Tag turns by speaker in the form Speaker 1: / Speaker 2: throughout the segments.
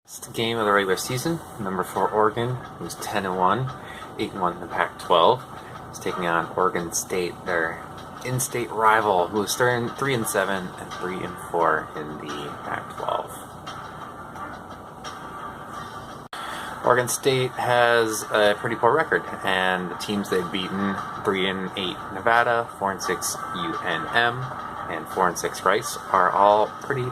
Speaker 1: It's the game of the regular season. Number 4 Oregon, who's 10-1, 8-1 in the Pac-12, is taking on Oregon State, their in-state rival, who is 3-7 and 3-4 in the Pac-12. Oregon State has a pretty poor record, and the teams they've beaten: 3-8 Nevada, 4-6 UNM, and 4-6 Rice are all pretty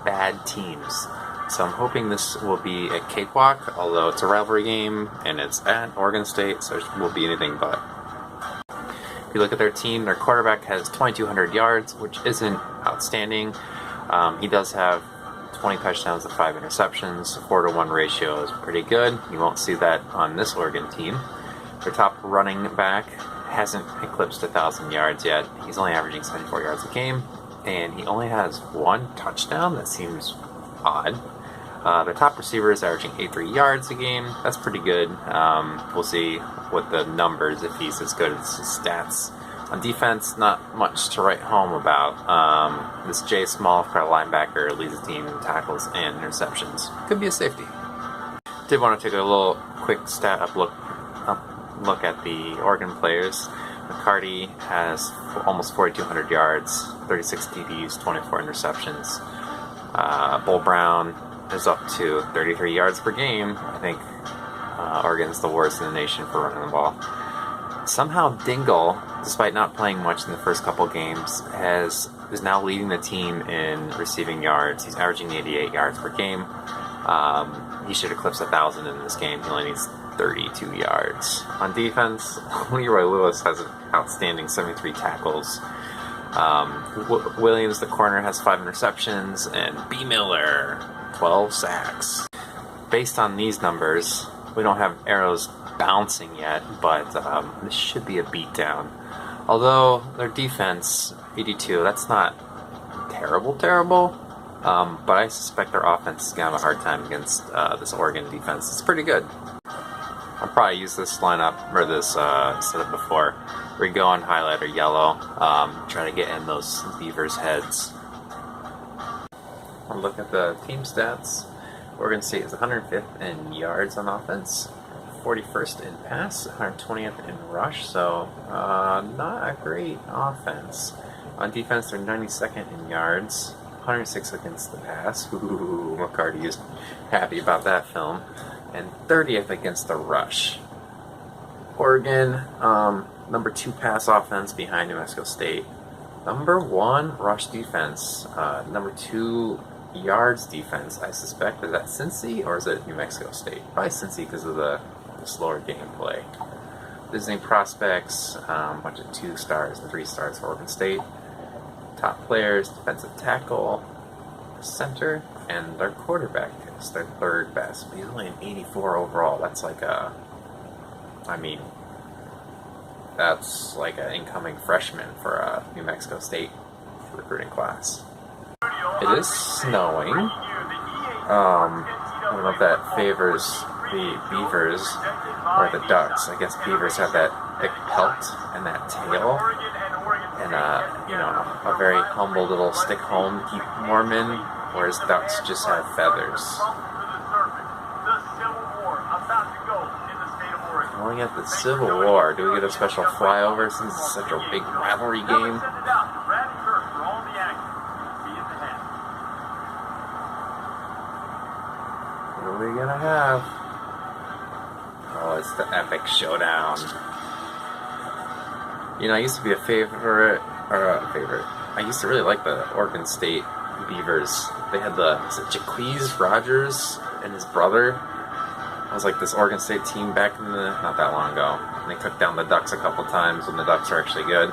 Speaker 1: bad teams. So I'm hoping this will be a cakewalk, although it's a rivalry game and it's at Oregon State, so it won't be anything but. If you look at their team, their quarterback has 2,200 yards, which isn't outstanding. He does have 20 touchdowns and 5 interceptions. 4-to-1 ratio is pretty good. You won't see that on this Oregon team. Their top running back hasn't eclipsed 1,000 yards yet. He's only averaging 74 yards a game, and he only has 1 touchdown. That seems odd. Their top receiver is averaging 83 yards a game. That's pretty good. We'll see what the numbers, if he's as good as his stats. On defense, not much to write home about. This Jay Small, linebacker, leads the team in tackles and interceptions. Could be a safety. Did want to take a little quick look at the Oregon players. McCarty has almost 4,200 yards, 36 TDs, 24 interceptions. Bull Brown is up to 33 yards per game. I think Oregon's the worst in the nation for running the ball. Somehow Dingle, despite not playing much in the first couple games, is now leading the team in receiving yards. He's averaging 88 yards per game. He should eclipse 1,000 in this game. He only needs 32 yards. On defense, Leroy Lewis has an outstanding 73 tackles. Williams, the corner, has 5 interceptions, and B. Miller, 12 sacks. Based on these numbers, we don't have arrows bouncing yet, but this should be a beatdown. Although their defense, 82, that's not terrible, but I suspect their offense is going to have a hard time against this Oregon defense. It's pretty good. I'll probably use this lineup, or this setup before. We go on highlighter yellow, try to get in those Beavers' heads. I'll look at the team stats. Oregon State is 105th in yards on offense, 41st in pass, 120th in rush, so not a great offense. On defense, they're 92nd in yards, 106th against the pass. Ooh, McCarty is happy about that film. And 30th against the rush. Oregon, number 2 pass offense behind New Mexico State. Number 1 rush defense. Number 2 yards defense, I suspect. Is that Cincy or is it New Mexico State? Probably Cincy because of the slower gameplay. Visiting prospects, a bunch of 2 stars and 3 stars for Oregon State. Top players, defensive tackle, center, and their quarterback is their 3rd best. But he's only an 84 overall. That's like that's like an incoming freshman for a New Mexico State recruiting class. It is snowing. I don't know if that favors the Beavers or the Ducks. I guess Beavers have that thick pelt and that tail, and a very humble little stick home to keep warm in, whereas Ducks just have feathers. Calling it the Civil War. Do we get a special flyover since it's such a big rivalry game? What are we gonna have? Oh, it's the epic showdown. I used to be a favorite. I used to really like the Oregon State Beavers. They had Jaquez Rogers and his brother. It was like this Oregon State team back in not that long ago. And they took down the Ducks a couple times when the Ducks are actually good.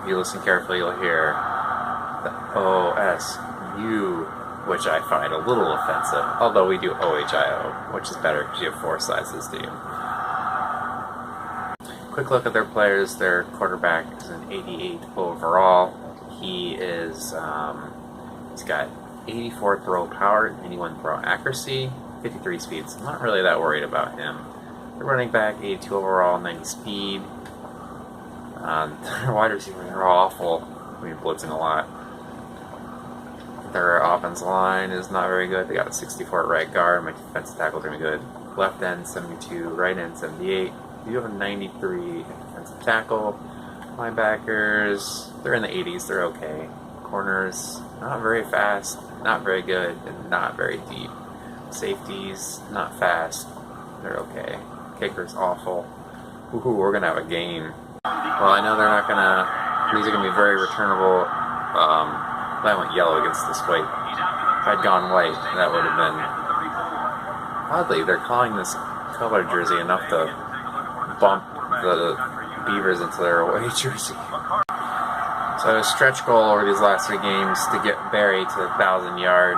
Speaker 1: If you listen carefully, you'll hear the OSU, which I find a little offensive. Although we do OHIO, which is better because you have 4 sizes, do you? Quick look at their players. Their quarterback is an 88 overall. He's got 84 throw power, 81 throw accuracy, 53 speed. So I'm not really that worried about him. The running back, 82 overall, 90 speed. Their wide receivers are awful. Blitzing a lot. Their offensive line is not very good. They got a 64 at right guard. My defensive tackles are good. Left end 72, right end 78. You have a 93 defensive tackle. Linebackers, they're in the 80s. They're okay. Corners, not very fast, not very good, and not very deep. Safeties, not fast. They're okay. Kicker's awful. Ooh, we're gonna have a game. Well, I know they're not gonna. These are gonna be very returnable. I went yellow against this white. If I'd gone white, that would have been. Oddly, they're calling this color jersey enough to bump the Beavers into their away jersey. So a stretch goal over these last 3 games to get Barry to the 1,000-yard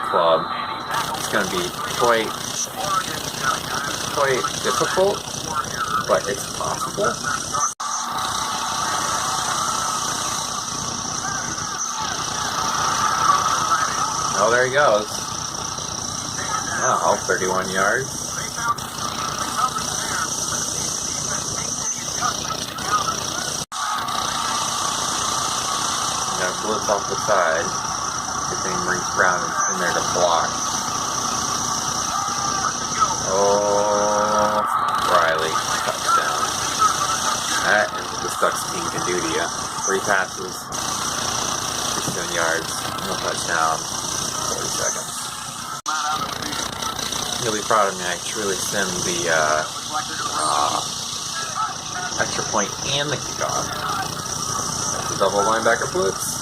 Speaker 1: club. It's going to be quite difficult, but it's possible. Oh, there he goes. Oh, 31 yards. Blitz off the side. Good thing Maurice Brown is in there to block. Oh, Riley, touchdown. That is what the Ducks team can do to you. 3 passes, 67 yards, no touchdown, 40 seconds. You'll be proud of me. I truly simmed the extra point and the kickoff. That's a double linebacker blitz.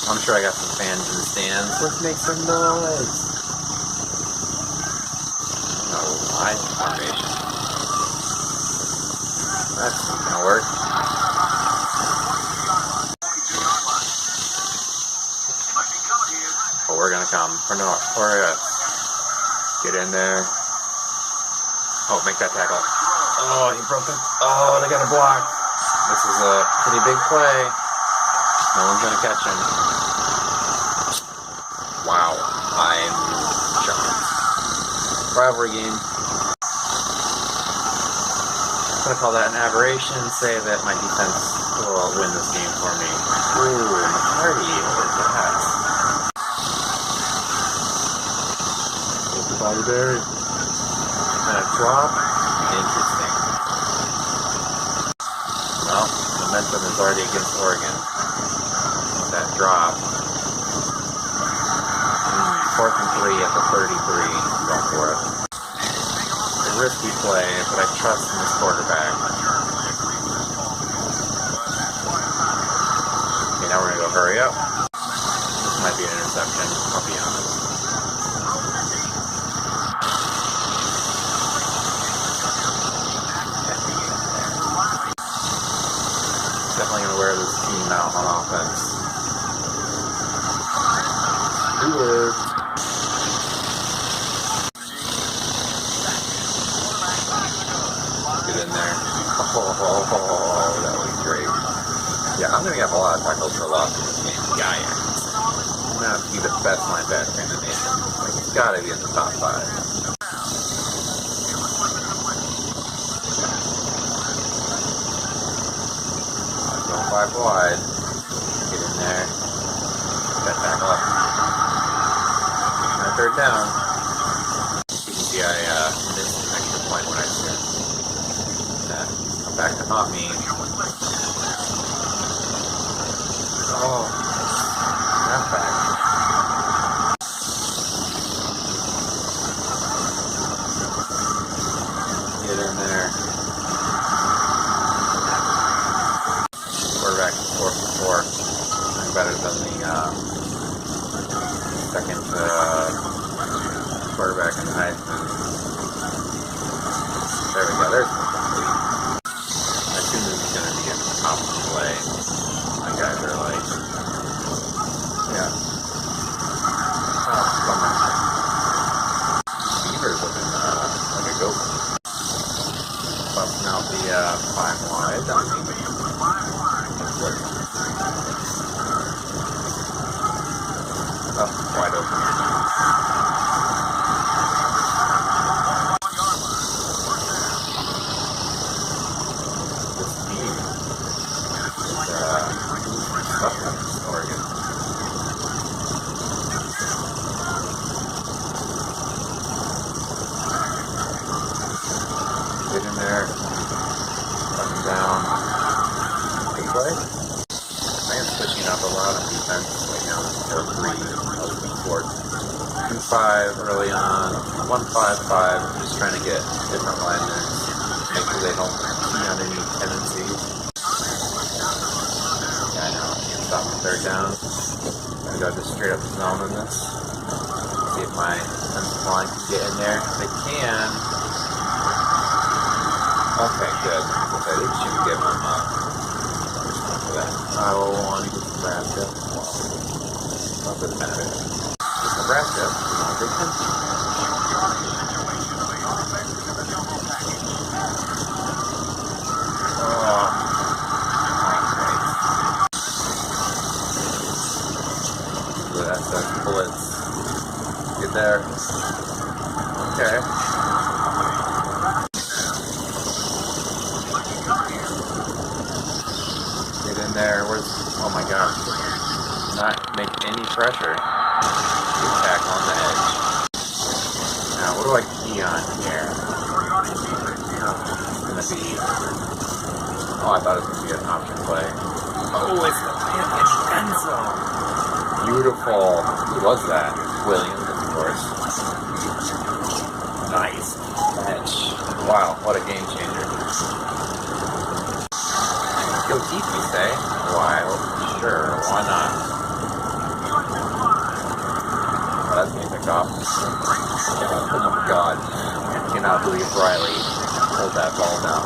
Speaker 1: I'm sure I got some fans in the stands. Let's make some noise. No, I formation. That's not gonna work. But we're gonna come. We're gonna get in there. Oh, make that tackle. Oh, he broke it. Oh, they got a block. This is a pretty big play. No one's gonna catch him. Wow, I'm shocked. Rivalry game. I'm gonna call that an aberration. Say that my defense will win this game for me. Ooh, McCarty, what is that? Bobby Berry. And a drop. Interesting. Well, momentum is already against Oregon. That drop. 4th and 3 at the 33. Go for it. A risky play, but I trust in this quarterback. Okay, now we're going to go hurry up. This might be an interception, I'll be honest. Definitely going to wear this team out on offense. Do it. Get in there. Oh, that was great. Yeah, I'm going to have a lot of tackles for loss in this game. Yeah, I am. I'm going to have to be the best linebacker in the nation. Like, it's got to be in the top 5. Going 5 wide. Get in there. Get that tackle up. 3rd down. You can see I missed an extra point when I said that. Come back to haunt me. Oh, not back. Get in there. Quarterback is 4 for 4. I'm better than the second quarterback in the Heisman. There we go. There's complete. I assume this is going to be a top play. My guys are like, yeah. Oh, bummer. Beavers looking like a goat. Busting out the 5 wide. Oh, wide open. play. I am switching up a lot on defense. Right now, it's 4-3, 2-5 early on, 1-5-5. I'm just trying to get different linemen, make sure they don't see on any tendencies. Yeah, I know. I can't stop the third down. I'm gonna go just straight up zone on this. See if my defensive line can get in there. They can. Okay, good. Okay, they should give them for that. Iowa won against Nebraska. Well, not that it matters. It's Nebraska. Big Ten. That's a blitz. Get there. Okay. Get in there. Where's... Oh my gosh. Not make any pressure. Get tackle on the edge. Now, what do I key on here? It's gonna be... Oh, I thought it was gonna be an option play. Oh, it's the end zone. Beautiful. Who was that? Williams, of course. Nice catch. Wow, what a game changer. Go deep, you say? Why? Well, sure, why not? Oh, that's getting picked off. Oh my god. I cannot believe Riley pulled that ball down.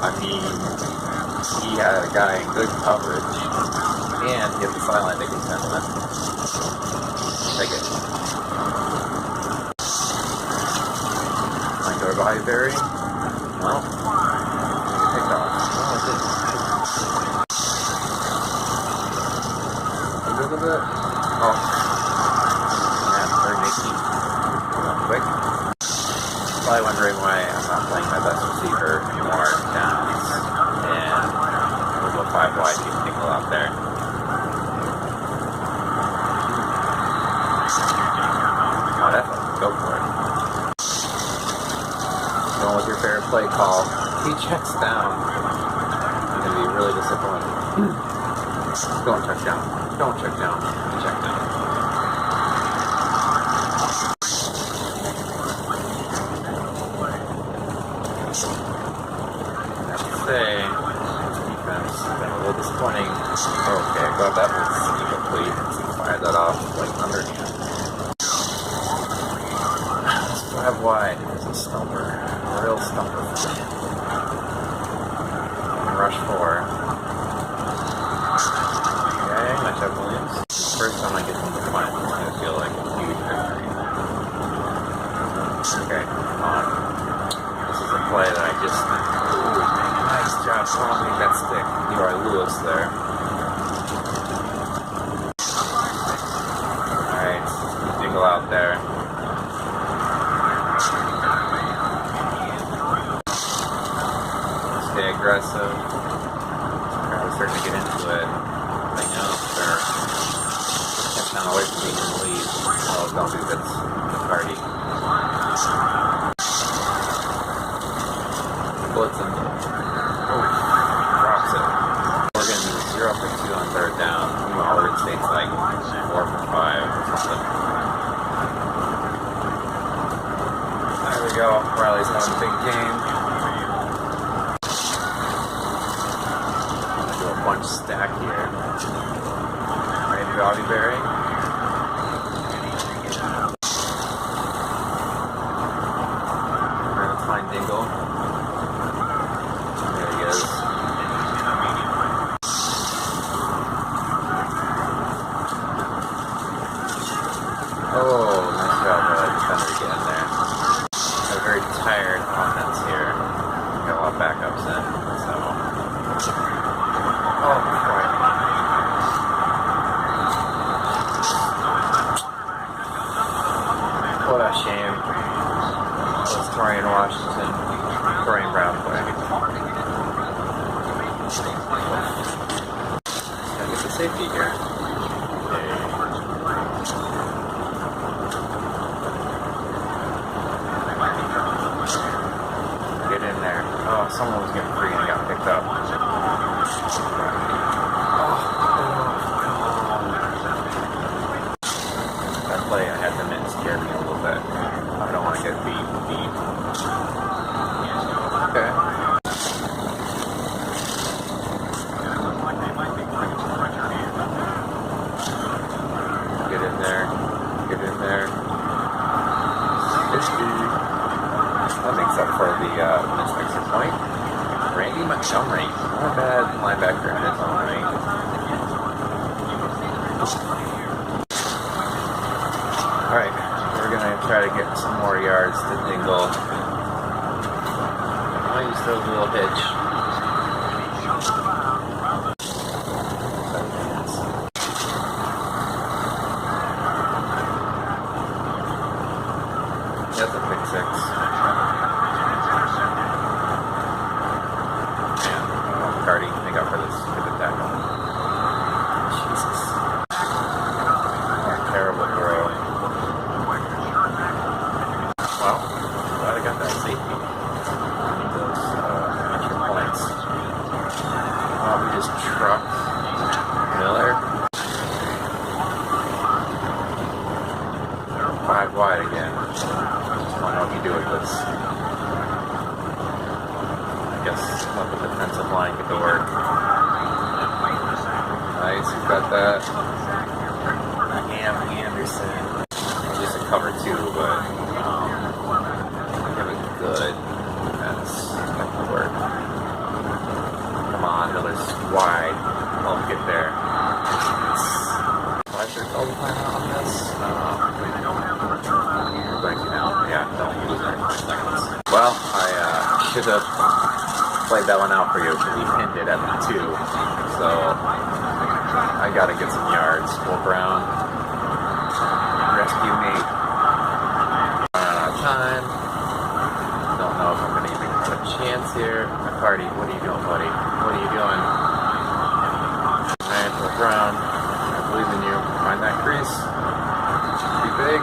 Speaker 1: I mean... He had a guy in good coverage, and he had the sideline taking 10 minutes. Take it. Might go to Bobby Berry. Well, picked off. Oh, it did. A little bit. Oh. Man, very Mickey. Quick. Probably wondering why I'm not playing my best receiver anymore. Downs. And we'll go 5 wide, keep Nickel out there. Oh, definitely. Go for it. Going with your fair play call. He checks down. I'm going to be really disappointed. Don't check down. Don't check down. Check down. Say, defense been a little disappointing. Okay, I got that one incomplete. Fired that off like underhand. Let's 5 wide. It's a stumper. A real stumper. Rush 4. Okay, nice job, Williams. First time I get them to find, it's going to feel like a huge victory. Okay, come on. This is a play that I just... Nice job throwing that stick. Leroy Lewis there. Alright, jingle out there. Stay aggressive. We're starting to get into it. I know they're catching away from being in the lead. Oh, don't do this. Party. Blitzing. Drops it. Oregon 0 for 2 on third down. Oregon State's like 4 for 5 or something. There we go. Riley's having a big game. I'm gonna do a bunch stack here. Ready, Bobby Berry? We're gonna find Dingle. Oh, nice job, defender getting there. A very tired offense here. Got a lot of backups in, so. Oh, boy. What a shame. That was Torian Washington. Torian Brown play. Gotta get the safety here. Get in there. Oh, so point. Randy Montgomery, not a bad linebacker in his own right. Alright, we're going to try to get some more yards to Dingle. I'll use those little hitch. That's a pick six. McCarty, make up for this stupid tackle. Jesus. What a terrible throw. Well, glad I got that safety. I need those extra points. Oh, we just trucked Miller. 5 wide again. Just don't know what you do with this. I guess let the defensive line get to work. Nice, we've got that. Anderson. Just a cover 2, but we have a good defense. That could work. Come on, Miller's wide. I'll get there. Why should I call the timeout on this? Breaking out. Yeah, don't use it. 5 seconds. Well, I should have played that one out for you because he pinned it at the 2. So I gotta get some yards. Will Brown rescue me. Running out of time. Don't know if I'm gonna even have a chance here. McCarty, what are you doing, buddy? What are you doing? Alright, Will Brown. I believe in you. Find that crease. Be big.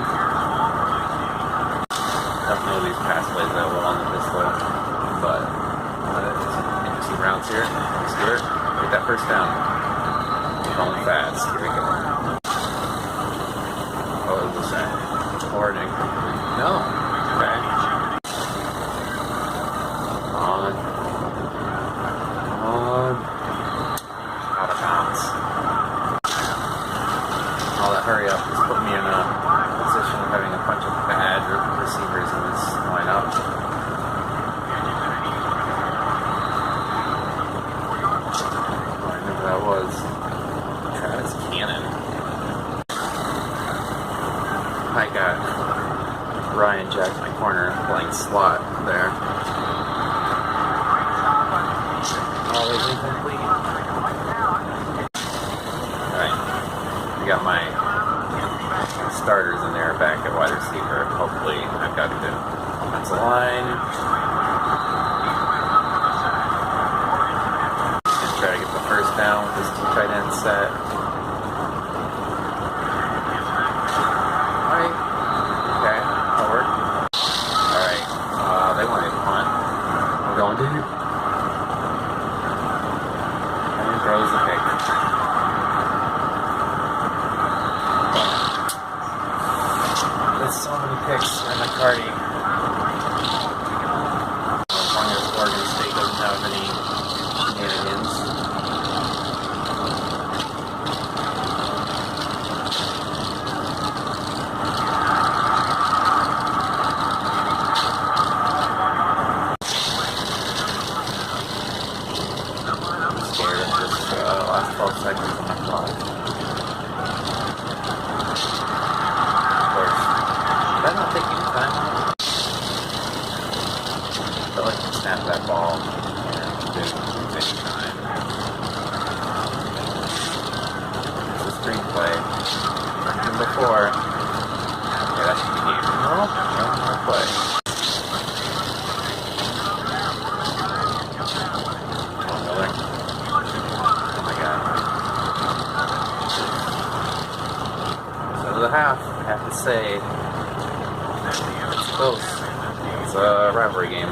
Speaker 1: Definitely these pass plays that will on the pistol, but interesting rounds here. Let's do it. Get that first down. Going fast. Here we go. What was this at? Warning. No. Okay. Come on. Come on. Out of bounds. All that hurry up just put me in a position of having a bunch of bad receivers in this lineup. I know who that was. Travis Cannon. I got Ryan Jack in my corner, playing slot there. All is incomplete. Alright. We got my starters in there back at wide receiver. Hopefully, I've got a good offensive line. And try to get the first down with this 2 tight end set. Alright. Okay, that'll work. Alright. They want a punt. We're going deep. And throws the pick. So many picks in McCarty. As long as Oregon State doesn't have any shenanigans. I'm scared of this last 12 seconds on the clock. Did I not take any time out? I felt like I snapped that ball and didn't lose any time. It's a screenplay. Like before. Okay, that should be game. No, one more play. Oh, Miller. Oh my god. So to the half, I have to say, it's close. It's a rivalry game.